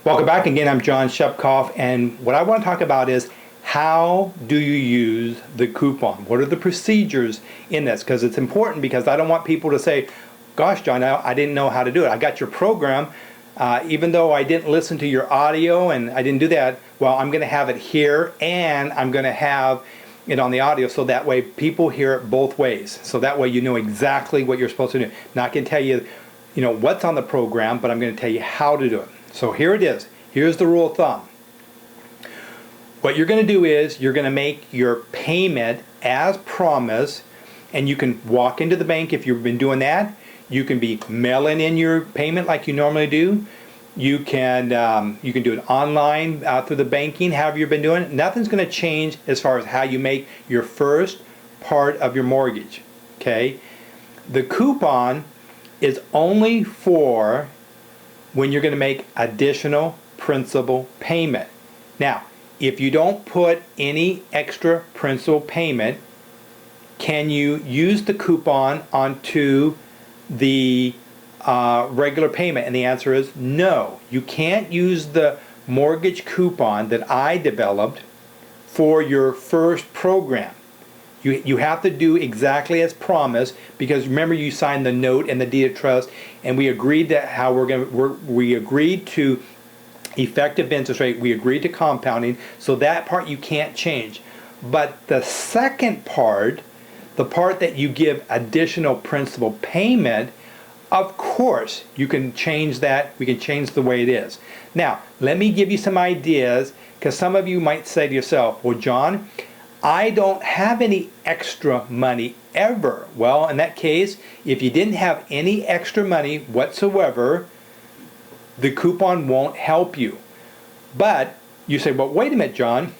Welcome back again. I'm John Shepkoff, and what I want to talk about is how do you use the coupon? What are the procedures in this? Because it's important, because I don't want people to say, gosh, John, I didn't know how to do it. I got your program, even though I didn't listen to your audio and I didn't do that. Well, I'm going to have it here and I'm going to have it on the audio, so that way people hear it both ways. So that way you know exactly what you're supposed to do. Now I can tell you, what's on the program, but I'm going to tell you how to do it. So here it is. Here's the rule of thumb. What you're going to do is you're going to make your payment as promised, and you can walk into the bank if you've been doing that. You can be mailing in your payment like you normally do. You can do it online through the banking, however you've been doing it. Nothing's going to change as far as how you make your first part of your mortgage. Okay? The coupon is only for when you're going to make additional principal payment. Now, if you don't put any extra principal payment, can you use the coupon onto the regular payment? And the answer is no. You can't use the mortgage coupon that I developed for your first program. You have to do exactly as promised, because remember, you signed the note and the deed of trust, and we agreed that how we agreed to effective interest rate, we agreed to compounding, so that part you can't change. But the second part, the part that you give additional principal payment, of course you can change that. We can change the way it is. Now let me give you some ideas, because some of you might say to yourself, well, John, I don't have any extra money ever. Well, in that case, if you didn't have any extra money whatsoever, the coupon won't help you. But you say, well, wait a minute, John,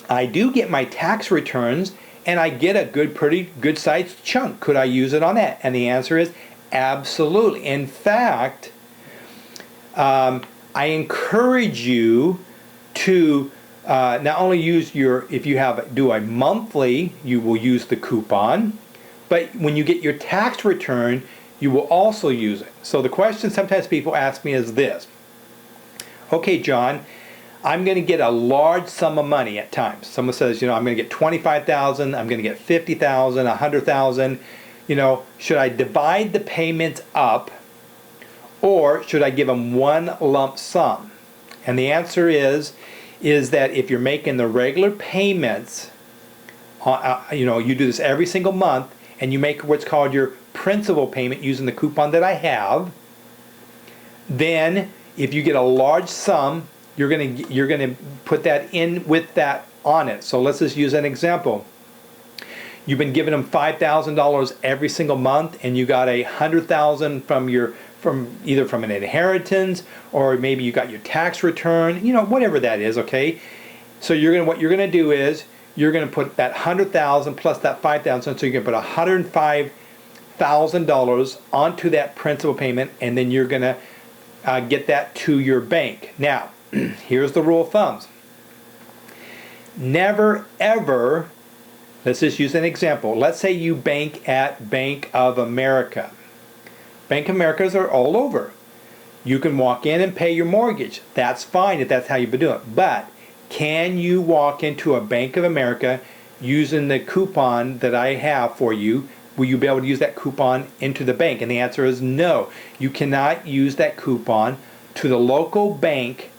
I do get my tax returns and I get a pretty good sized chunk. Could I use it on that? And the answer is absolutely. In fact, I encourage you to not only use if you do a monthly, you will use the coupon, but when you get your tax return, you will also use it. So the question sometimes people ask me is this: okay, John, I'm going to get a large sum of money at times. Someone says, I'm going to get $25,000, I'm going to get $50,000, $100,000. Should I divide the payments up, or should I give them one lump sum? And the answer is that if you're making the regular payments, you do this every single month, and you make what's called your principal payment using the coupon that I have, then if you get a large sum, you're gonna put that in with that on it. So let's just use an example. You've been giving them $5,000 every single month, and you got $100,000 from either from an inheritance, or maybe you got your tax return, whatever that is. Okay, so what you're gonna do is you're gonna put that $100,000 plus that $5,000, so you're gonna put $105,000 onto that principal payment, and then you're gonna get that to your bank. Now, here's the rule of thumbs. Never ever, let's just use an example. Let's say you bank at Bank of America. Bank of Americas are all over. You can walk in and pay your mortgage. That's fine if that's how you've been doing it. But can you walk into a Bank of America using the coupon that I have for you? Will you be able to use that coupon into the bank? And the answer is no. You cannot use that coupon to the local bank.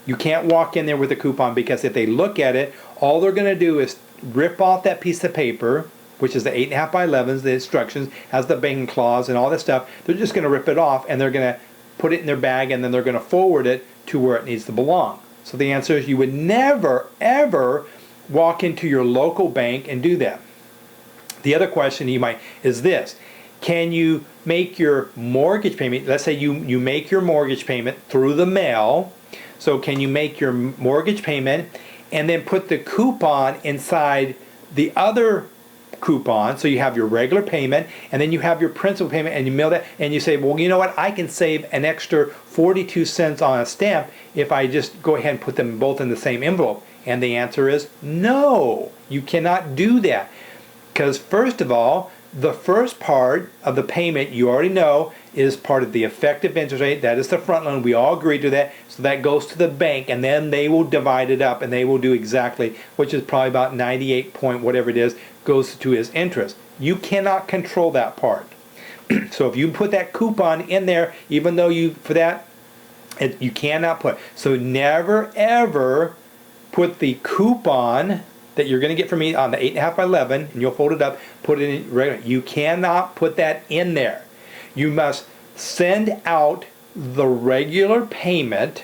You can't walk in there with a coupon, because if they look at it, all they're going to do is rip off that piece of paper, which is the 8.5 by 11s, the instructions, has the banking clause and all that stuff. They're just going to rip it off, and they're going to put it in their bag, and then they're going to forward it to where it needs to belong. So the answer is you would never, ever walk into your local bank and do that. The other question is this: can you make your mortgage payment? Let's say you make your mortgage payment through the mail. So can you make your mortgage payment and then put the coupon inside the other coupon? So you have your regular payment, and then you have your principal payment, and you mail that, and you say, well, you know what, I can save an extra 42 cents on a stamp if I just go ahead and put them both in the same envelope. And the answer is no, you cannot do that. Because first of all, The first part of the payment, you already know, is part of the effective interest rate. That is the front loan. We all agree to that. So that goes to the bank, and then they will divide it up, and they will do exactly, which is probably about 98 point whatever it is, goes to his interest. You cannot control that part. So if you put that coupon in there, even though you, for that, you cannot put. So never ever put the coupon that you're going to get from me on the 8.5 by 11, and you'll fold it up, put it in regular. You cannot put that in there. You must send out the regular payment,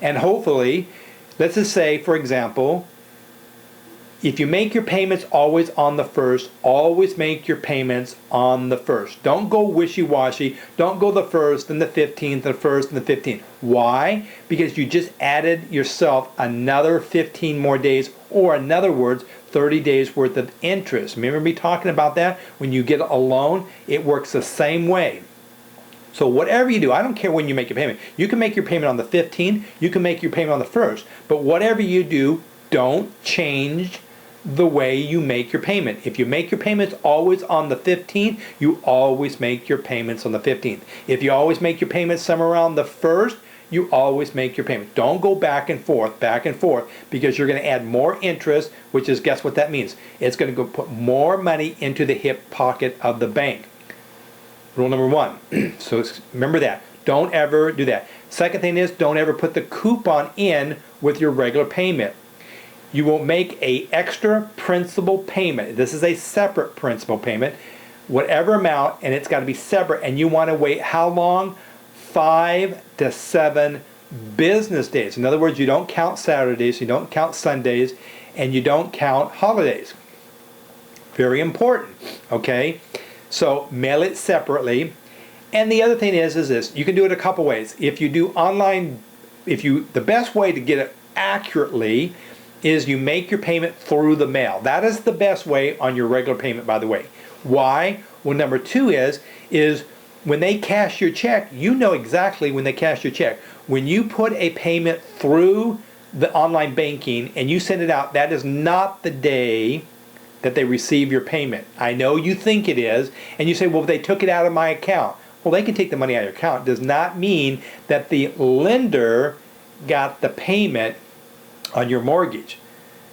and hopefully, let's just say, for example, if you make your payments always on the first, always make your payments on the first. Don't go wishy-washy. Don't go the first and the 15th, the first and the 15th. Why? Because you just added yourself another 15 more days, or in other words, 30 days worth of interest. Remember me talking about that? When you get a loan, it works the same way. So whatever you do, I don't care when you make your payment. You can make your payment on the 15th, you can make your payment on the 1st, but whatever you do, don't change the way you make your payment. If you make your payments always on the 15th, you always make your payments on the 15th. If you always make your payments somewhere around the 1st, you always make your payment. Don't go back and forth, because you're going to add more interest, which is, guess what that means? It's going to go put more money into the hip pocket of the bank. Rule number one. So remember that. Don't ever do that. Second thing is, don't ever put the coupon in with your regular payment. You will make a extra principal payment. This is a separate principal payment, whatever amount, and it's got to be separate. And you want to wait how long? 5 to 7 business days. In other words, you don't count Saturdays, you don't count Sundays, and you don't count holidays. Very important, okay? So mail it separately. And the other thing is this, you can do it a couple ways. If you do online, the best way to get it accurately is you make your payment through the mail. That is the best way on your regular payment, by the way. Why? Well, number two is when they cash your check, you know exactly when they cash your check. When you put a payment through the online banking and you send it out, that is not the day that they receive your payment. I know you think it is, and you say, well, they took it out of my account. Well, they can take the money out of your account. It does not mean that the lender got the payment on your mortgage.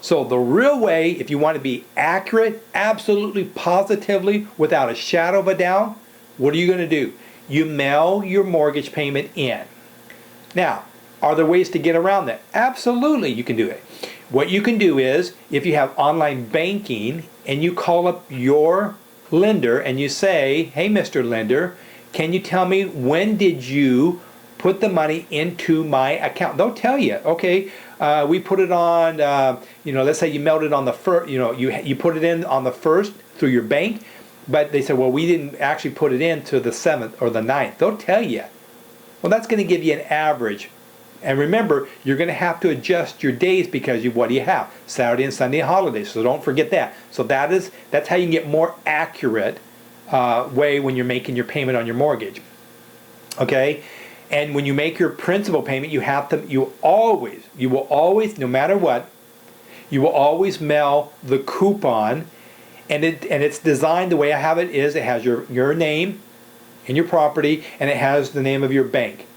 So the real way, if you want to be accurate, absolutely positively, without a shadow of a doubt, what are you going to do? You mail your mortgage payment in. Now, are there ways to get around that? Absolutely, you can do it. What you can do is, if you have online banking and you call up your lender and you say, hey, Mr. Lender, can you tell me when did you put the money into my account? They'll tell you, okay, we put it on, let's say you mailed it on the first, you put it in on the 1st through your bank, but they said, well, we didn't actually put it in to the 7th or the 9th. They'll tell you. Well, that's going to give you an average. And remember, you're going to have to adjust your days because what do you have? Saturday and Sunday holidays. So don't forget that. So that's how you can get more accurate way when you're making your payment on your mortgage. Okay? And when you make your principal payment, you will always, no matter what, you will always mail the coupon, and it's designed the way I have it is it has your name and your property, and it has the name of your bank.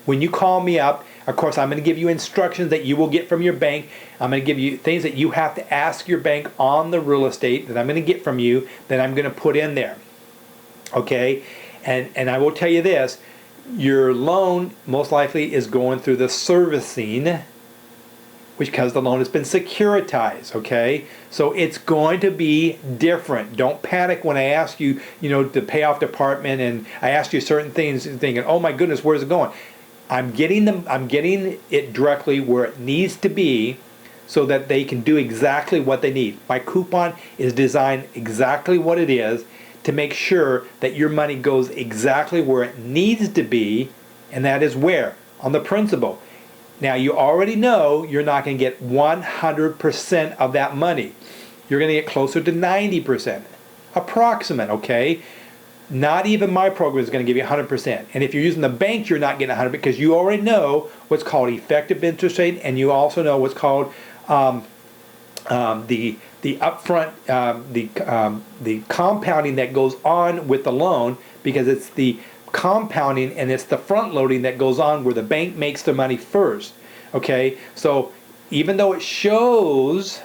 When you call me up, of course, I'm going to give you instructions that you will get from your bank. I'm going to give you things that you have to ask your bank on the real estate that I'm going to get from you that I'm going to put in there. Okay? And I will tell you this, your loan most likely is going through the servicing, because the loan has been securitized, okay? So it's going to be different. Don't panic when I ask you, to pay off the apartment and I ask you certain things thinking, oh my goodness, where's it going? I'm getting it directly where it needs to be so that they can do exactly what they need. My coupon is designed exactly what it is to make sure that your money goes exactly where it needs to be, and that is where? On the principal. Now, you already know you're not going to get 100% of that money. You're going to get closer to 90%. Approximate, okay? Not even my program is going to give you 100%. And if you're using the bank, you're not getting 100% because you already know what's called effective interest rate, and you also know what's called the the upfront, the compounding that goes on with the loan, because it's the compounding and it's the front loading that goes on where the bank makes their money first. Okay, so even though it shows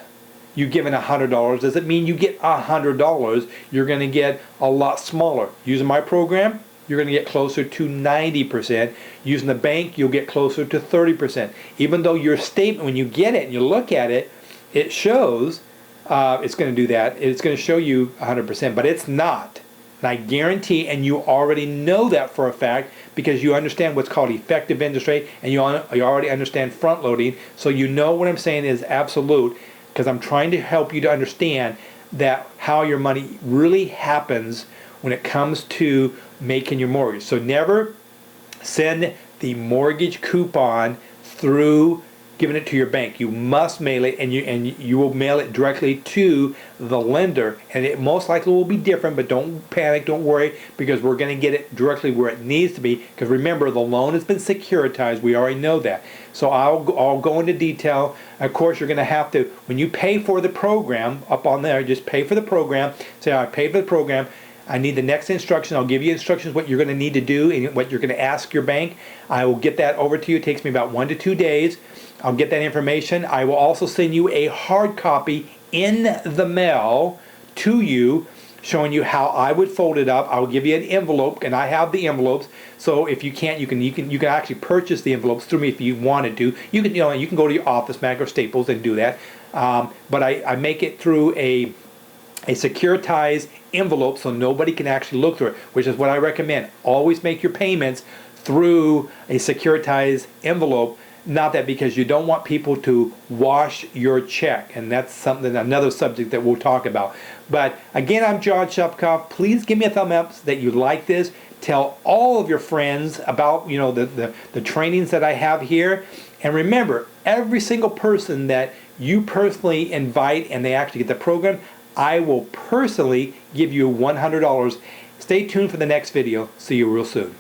you given $100, doesn't mean you get $100. You're going to get a lot smaller. Using my program, you're going to get closer to 90%. Using the bank, you'll get closer to 30%. Even though your statement, when you get it and you look at it, it shows it's going to do that. It's going to show you 100%, but it's not. And I guarantee, and you already know that for a fact, because you understand what's called effective interest rate, and you already understand front loading, so you know what I'm saying is absolute, because I'm trying to help you to understand that how your money really happens when it comes to making your mortgage. So never send the mortgage coupon through giving it to your bank. You must mail it, and you will mail it directly to the lender, and it most likely will be different, but don't panic, don't worry, because we're going to get it directly where it needs to be, because remember, the loan has been securitized. We already know that. So I'll go into detail. Of course, you're going to have to, when you pay for the program, up on there, just pay for the program, say I paid for the program, I need the next instruction. I'll give you instructions what you're going to need to do and what you're going to ask your bank. I will get that over to you. It takes me about 1 to 2 days. I'll get that information. I will also send you a hard copy in the mail to you, showing you how I would fold it up. I'll give you an envelope, and I have the envelopes. So if you can't, you can actually purchase the envelopes through me if you wanted to. You can go to your Office Max or Staples and do that. But I make it through a securitized envelope so nobody can actually look through it, which is what I recommend. Always make your payments through a securitized envelope. Not that, because you don't want people to wash your check, and that's another subject that we'll talk about. But again, I'm John Shupkoff. Please give me a thumb up that you like this. Tell all of your friends about the trainings that I have here. And remember, every single person that you personally invite and they actually get the program, I will personally give you $100. Stay tuned for the next video. See you real soon.